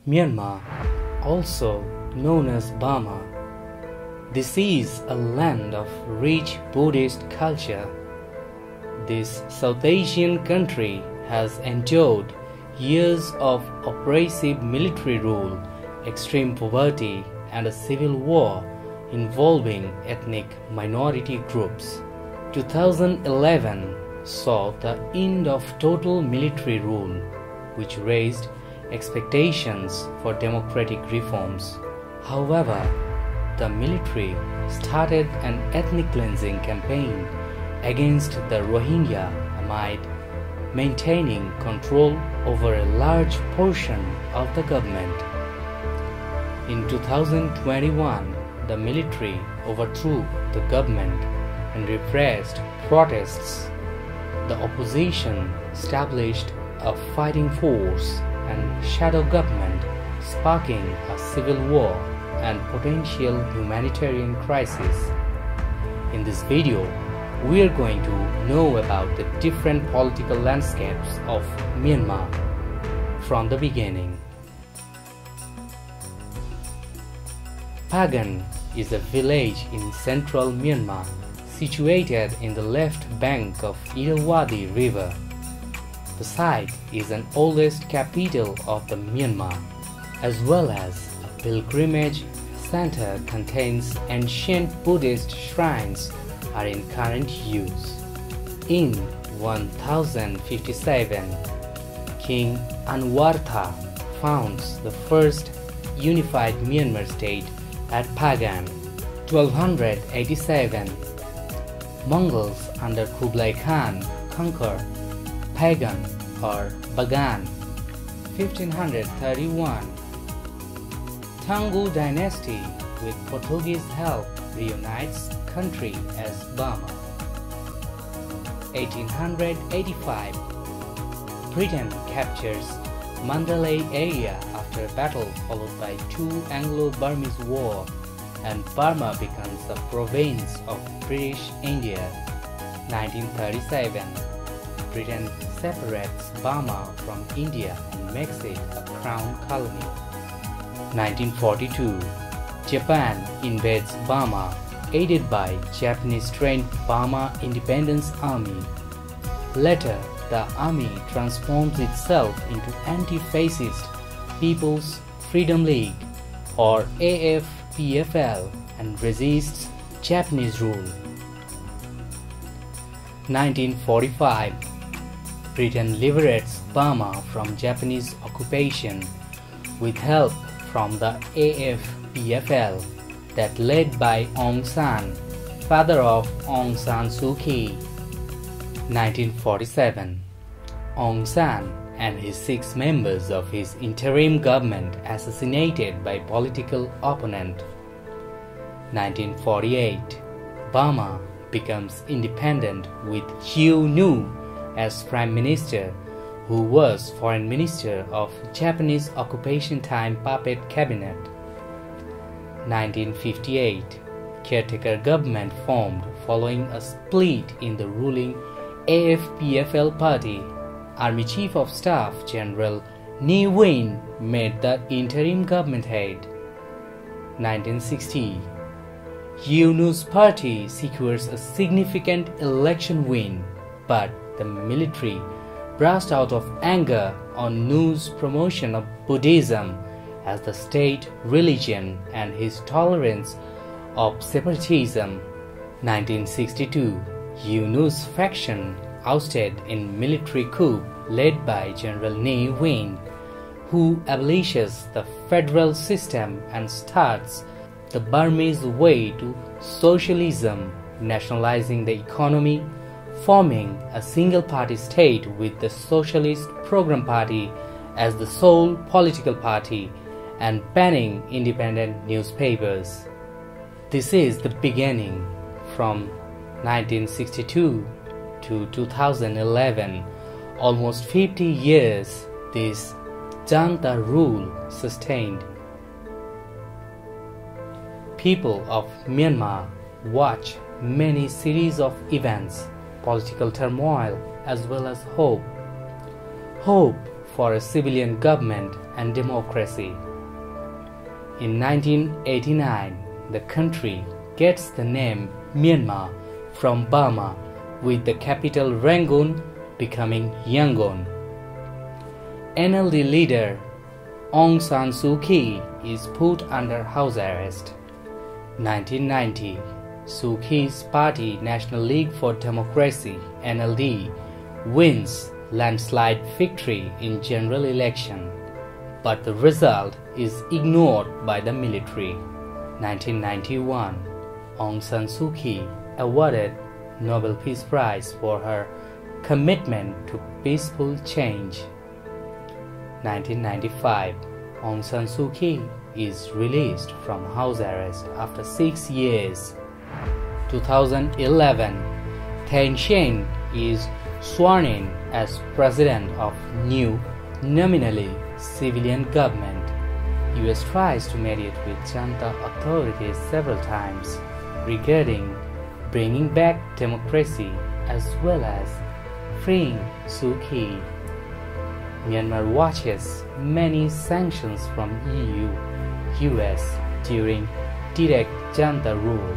Myanmar, also known as Burma. This is a land of rich Buddhist culture. This South Asian country has endured years of oppressive military rule, extreme poverty, and a civil war involving ethnic minority groups. 2011 saw the end of total military rule, which raised expectations for democratic reforms. However, the military started an ethnic cleansing campaign against the Rohingya amid maintaining control over a large portion of the government. In 2021, the military overthrew the government and repressed protests. The opposition established a fighting force and shadow government, sparking a civil war and potential humanitarian crisis. In this video, we are going to know about the different political landscapes of Myanmar from the beginning. Pagan is a village in central Myanmar, situated in the left bank of Irrawaddy River. The site is an oldest capital of the Myanmar, as well as a pilgrimage center contains ancient Buddhist shrines are in current use. In 1057, King Anawrahta founds the first unified Myanmar state at Pagan. 1287, Mongols under Kublai Khan conquer Pagan or Bagan. 1531, Toungoo dynasty with Portuguese help reunites country as Burma. 1885, Britain captures Mandalay area after a battle followed by two Anglo-Burmese war, and Burma becomes a province of British India. 1937, Britain separates Burma from India and makes it a crown colony. 1942, Japan invades Burma, aided by Japanese-trained Burma Independence Army. Later, the army transforms itself into Anti-Fascist People's Freedom League or AFPFL and resists Japanese rule. 1945, Britain liberates Burma from Japanese occupation with help from the AFPFL that led by Aung San, father of Aung San Suu Kyi. 1947, Aung San and his 6 members of his interim government assassinated by political opponent. 1948, Burma becomes independent with Hugh Nu as Prime Minister, who was Foreign Minister of Japanese occupation time puppet cabinet. 1958, caretaker government formed following a split in the ruling AFPFL party. Army Chief of Staff General Ne Win made the interim government head. 1960, Hugh Nu's party secures a significant election win, but the military burst out of anger on Nu's promotion of Buddhism as the state religion and his tolerance of separatism. 1962, Hugh Nu's faction ousted in military coup led by General Ne Win, who abolishes the federal system and starts the Burmese way to socialism, nationalizing the economy, forming a single-party state with the Socialist Program Party as the sole political party, and banning independent newspapers. This is the beginning. From 1962 to 2011, almost 50 years, this junta rule sustained. People of Myanmar watch many series of events, political turmoil, as well as hope. Hope for a civilian government and democracy. In 1989, the country gets the name Myanmar from Burma, with the capital Rangoon becoming Yangon. NLD leader Aung San Suu Kyi is put under house arrest. 1990, Suu Kyi's party National League for Democracy (NLD) wins landslide victory in general election, but the result is ignored by the military. 1991, Aung San Suu Kyi awarded Nobel Peace Prize for her commitment to peaceful change. 1995, Aung San Suu Kyi is released from house arrest after 6 years. 2011, Thein Sein is sworn in as president of new, nominally civilian government. US tries to mediate with junta authorities several times regarding bringing back democracy as well as freeing Suu Kyi. Myanmar watches many sanctions from EU, US during direct junta rule.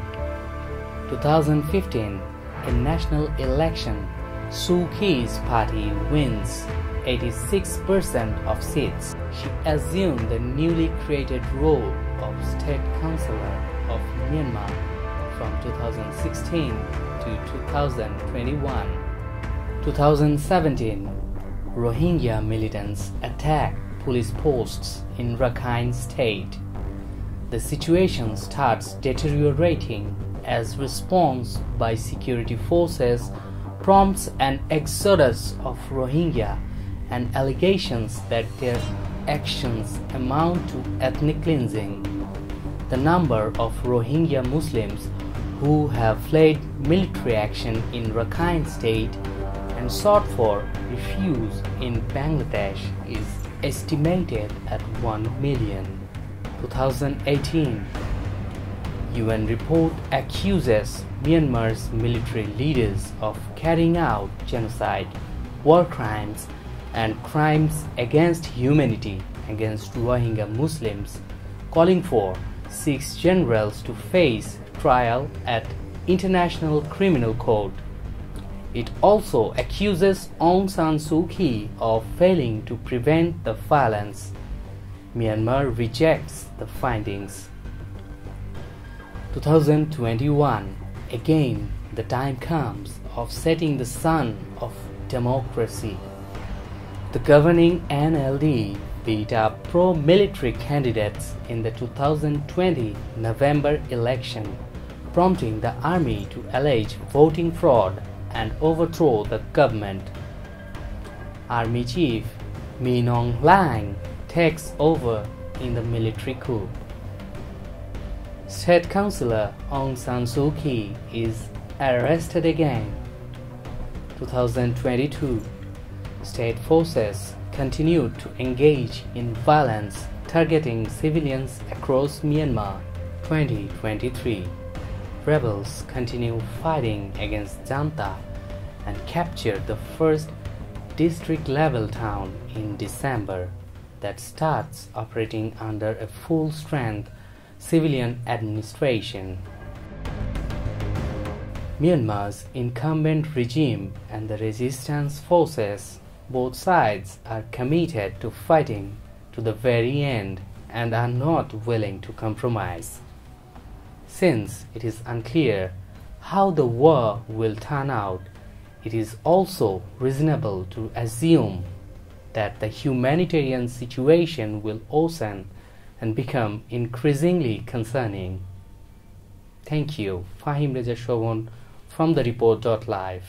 2015, in national election, Suu Kyi's party wins 86% of seats. She assumed the newly created role of State Councillor of Myanmar from 2016 to 2021. 2017, Rohingya militants attack police posts in Rakhine State. The situation starts deteriorating as response by security forces prompts an exodus of Rohingya and allegations that their actions amount to ethnic cleansing. The number of Rohingya Muslims who have fled military action in Rakhine State and sought for refuge in Bangladesh is estimated at 1 million. 2018, UN report accuses Myanmar's military leaders of carrying out genocide, war crimes, and crimes against humanity against Rohingya Muslims, calling for 6 generals to face trial at International Criminal Court. It also accuses Aung San Suu Kyi of failing to prevent the violence. Myanmar rejects the findings. 2021, again the time comes of setting the sun of democracy. The governing NLD beat up pro-military candidates in the 2020 November election, prompting the army to allege voting fraud and overthrow the government. Army Chief Min Aung Hlaing takes over in the military coup. State Councillor Aung San Suu Kyi is arrested again. 2022, state forces continued to engage in violence targeting civilians across Myanmar. 2023, rebels continue fighting against junta and captured the first district-level town in December that starts operating under a full-strength civilian administration. Myanmar's incumbent regime and the resistance forces, both sides are committed to fighting to the very end and are not willing to compromise. Since it is unclear how the war will turn out, it is also reasonable to assume that the humanitarian situation will worsen and become increasingly concerning. Thank you. Fahim Reza Shobon from the report.live.